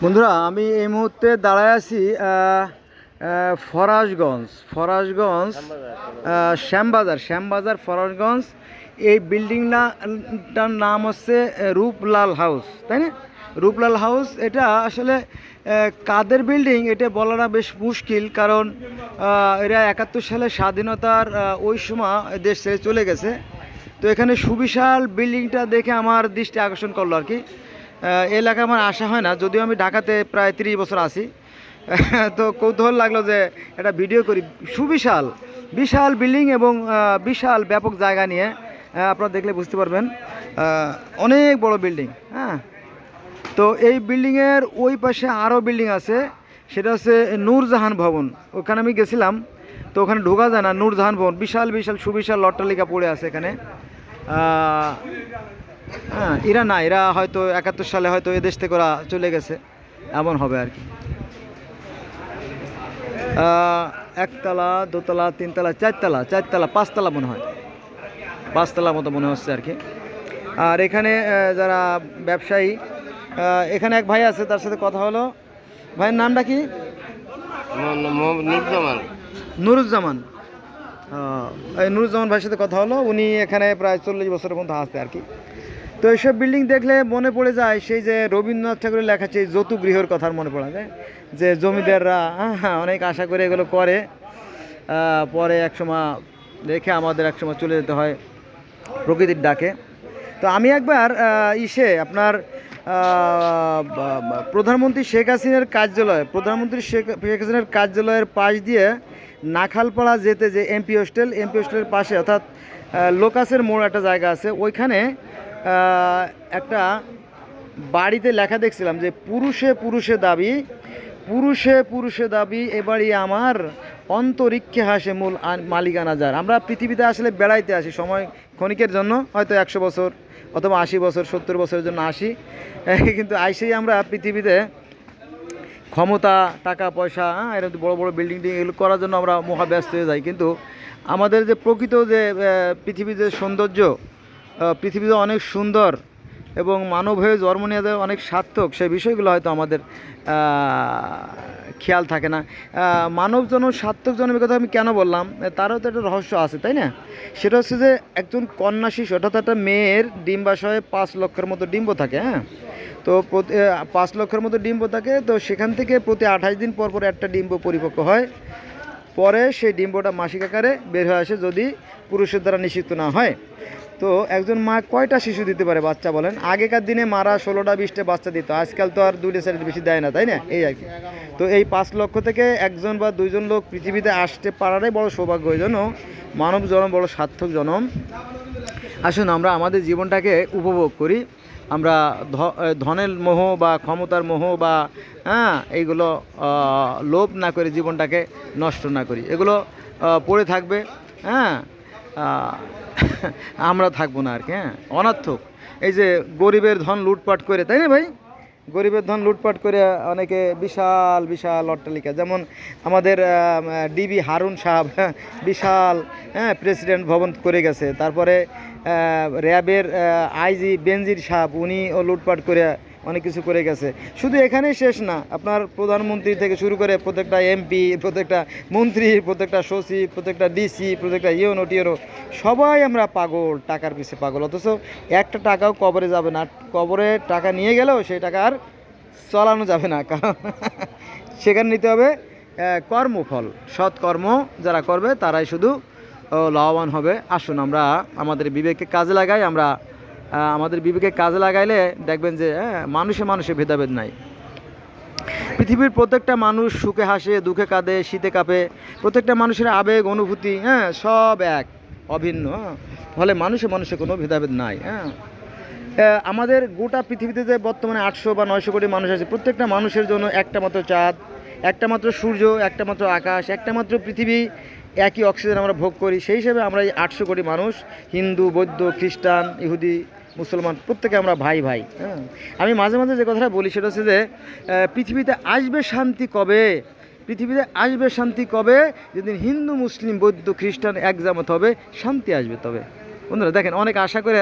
বন্ধুরা, আমি এই মুহূর্তে দাঁড়ায় আছি ফরাসগঞ্জ শ্যামবাজার ফরাসগঞ্জ। এই বিল্ডিংটার নাম হচ্ছে রূপলাল হাউস, তাই না? রূপলাল হাউস। এটা আসলে কাদের বিল্ডিং এটা বলাটা বেশ মুশকিল, কারণ এরা 71 সালে স্বাধীনতার ওই সময় দেশ ছেড়ে চলে গেছে। তো এখানে সুবিশাল বিল্ডিংটা দেখে আমার দৃষ্টি আকর্ষণ করলো আর কি। এলাকায় আমার আসা হয় না, যদিও আমি ঢাকাতে প্রায় 30 বছর আছি। তো কৌতূহল লাগলো যে একটা ভিডিও করি। বিশাল বিল্ডিং এবং বিশাল ব্যাপক জায়গা নিয়ে, আপনারা দেখলে বুঝতে পারবেন। অনেক বড় বিল্ডিং। হ্যাঁ, তো এই বিল্ডিংয়ের ওই পাশে আরও বিল্ডিং আছে, সেটা হচ্ছে নূরজাহান ভবন। ওখানে আমি গেছিলাম, তো ওখানে ঢোকা যায় না। নূরজাহান ভবন বিশাল সুবিশাল অট্টালিকা পড়ে আছে এখানে। হ্যাঁ, এরা হয়তো 71 সালে হয়তো এদেশ থেকে ওরা চলে গেছে, এমন হবে আর কি। একতলা, দোতলা, তিনতলা, চারতলা, পাঁচতলা মনে হয়, পাঁচতলার মতো মনে হচ্ছে আর কি। আর এখানে যারা ব্যবসায়ী, এখানে এক ভাই আছে, তার সাথে কথা হলো। ভাইয়ের নামটা কি? নুরুজ্জামান। এই নুরুজ্জামান ভাইয়ের সাথে কথা হলো। উনি এখানে প্রায় 40 বছরের মতো আছে আর কি। তো এইসব বিল্ডিং দেখলে মনে পড়ে যায় সেই যে রবীন্দ্রনাথ ঠাকুরের লেখা সেই যৌতুগৃহর কথা মনে পড়ে যায়, যে জমিদাররা অনেক আশা করে এগুলো করে, পরে একসময় দেখে আমাদের একসময় চলে যেতে হয় প্রকৃতির ডাকে। তো আমি একবার আপনার প্রধানমন্ত্রী শেখ হাসিনার কার্যালয়ের পাশ দিয়ে নাখালপাড়া যেতে, যে এমপি হোস্টেলের পাশে, অর্থাৎ লোকাসের মোড় একটা জায়গা আছে, ওইখানে একটা বাড়িতে লেখা দেখছিলাম যে পুরুষে দাবি এবারই আমার, অন্তরিক্ষে হাসে মূল মালিকানা যার। আমরা পৃথিবীতে আসলে বেড়াইতে আসি সময় ক্ষণিকের জন্য, হয়তো 100 বছর অথবা 80 বছর 70 বছরের জন্য আসি, কিন্তু আইসেই আমরা পৃথিবীতে ক্ষমতা, টাকা পয়সা, এরকম বড় বড় বিল্ডিং এগুলো করার জন্য আমরা মহাব্যস্ত হয়ে যাই। কিন্তু আমাদের যে প্রকৃত যে পৃথিবীর যে সৌন্দর্য, পৃথিবীতে অনেক সুন্দর এবং মানব হয়ে জন্ম নেওয়া যায় অনেক সার্থক, সেই বিষয়গুলো হয়তো আমাদের খেয়াল থাকে না। মানব জন্ম সার্থক জন্মের কথা আমি কেন বললাম, তারও তো একটা রহস্য আছে, তাই না? সেটা হচ্ছে যে একজন কন্যা শিশু, অর্থাৎ একটা মেয়ের ডিম্বাশয়ে 5 লক্ষের মতো ডিম্ব থাকে। হ্যাঁ, তো 5 লক্ষের মতো ডিম্ব থাকে। তো সেখান থেকে প্রতি 28 দিন পর একটা ডিম্ব পরিপক্ক হয়, পরে সেই ডিম্বটা মাসিক আকারে বের হয়ে আসে, যদি পুরুষের দ্বারা নিষিদ্ধ না হয়। তো একজন মা কয়টা শিশু দিতে পারে বাচ্চা বলেন? আগেকার দিনে মারা 16টা 20টা বাচ্চা দিত, আজকাল তো আর 2টা 4টা বেশি দেয় না, তাই না? এই আর কি। তো এই 5 লক্ষ থেকে একজন বা দুইজন লোক পৃথিবীতে আসতে পারাটাই বড় সৌভাগ্য। এই জন্য মানব জন্ম বড় সার্থক জন্ম। আসুন আমরা আমাদের জীবনটাকে উপভোগ করি। আমরা ধনের মোহ বা ক্ষমতার মোহ বা এইগুলো লোভ না করে জীবনটাকে নষ্ট না করি। এগুলো পড়ে থাকবে, আমরা থাকবো না আর কি। অনর্থক এই যে গরিবের ধন লুটপাট করে, তাই না ভাই? গরিবের ধন লুটপাট করে অনেকে বিশাল অট্টালিকা, যেমন আমাদের ডিবি হারুন সাহেব বিশাল প্রেসিডেন্ট ভবন করে গেছে। তারপরে র্যাবের আইজি বেনজির সাহেব, উনিও লুটপাট করে অনেক কিছু করে গেছে। শুধু এখানেই শেষ না, আপনার প্রধানমন্ত্রী থেকে শুরু করে প্রত্যেকটা এমপি, প্রত্যেকটা মন্ত্রী, প্রত্যেকটা সচিব, প্রত্যেকটা ডিসি, প্রত্যেকটা টিওনো সবাই আমরা পাগল, টাকার পিছে পাগল। অথচ একটা টাকাও কবরে যাবে না। কবরে টাকা নিয়ে গেলেও সেই টাকা আর চালানো যাবে না, কারণ সেখানে নিতে হবে কর্মফল। সৎকর্ম যারা করবে তারাই শুধু লাভবান হবে। আসুন আমরা আমাদের বিবেককে কাজে লাগাই। আমরা আমাদের বিবেকে কাজে লাগাইলে দেখবেন যে মানুষে ভেদাভেদ নাই। পৃথিবীর প্রত্যেকটা মানুষ সুখে হাসে, দুঃখে কাঁদে, শীতে কাঁপে। প্রত্যেকটা মানুষের আবেগ, অনুভূতি সব এক, অভিন্ন। ফলে মানুষে কোনো ভেদাভেদ নাই। আমাদের গোটা পৃথিবীতে যে বর্তমানে 800 বা 900 কোটি মানুষ আছে, প্রত্যেকটা মানুষের জন্য একটা মাত্র চাঁদ, একটা মাত্র সূর্য, একটা মাত্র আকাশ, একটা মাত্র পৃথিবী, একই অক্সিজেন আমরা ভোগ করি। সেই হিসেবে আমরা এই 800 কোটি মানুষ, হিন্দু, বৌদ্ধ, খ্রিস্টান, ইহুদি, মুসলমান, প্রত্যেকে আমরা ভাই। আমি মাঝে যে কথাটা বলি সেটা হচ্ছে যে পৃথিবীতে আসবে শান্তি কবে? যেদিন হিন্দু, মুসলিম, বৌদ্ধ, খ্রিস্টান একজামত হবে, শান্তি আসবে তবে। বন্ধুরা দেখেন, অনেক আশা করে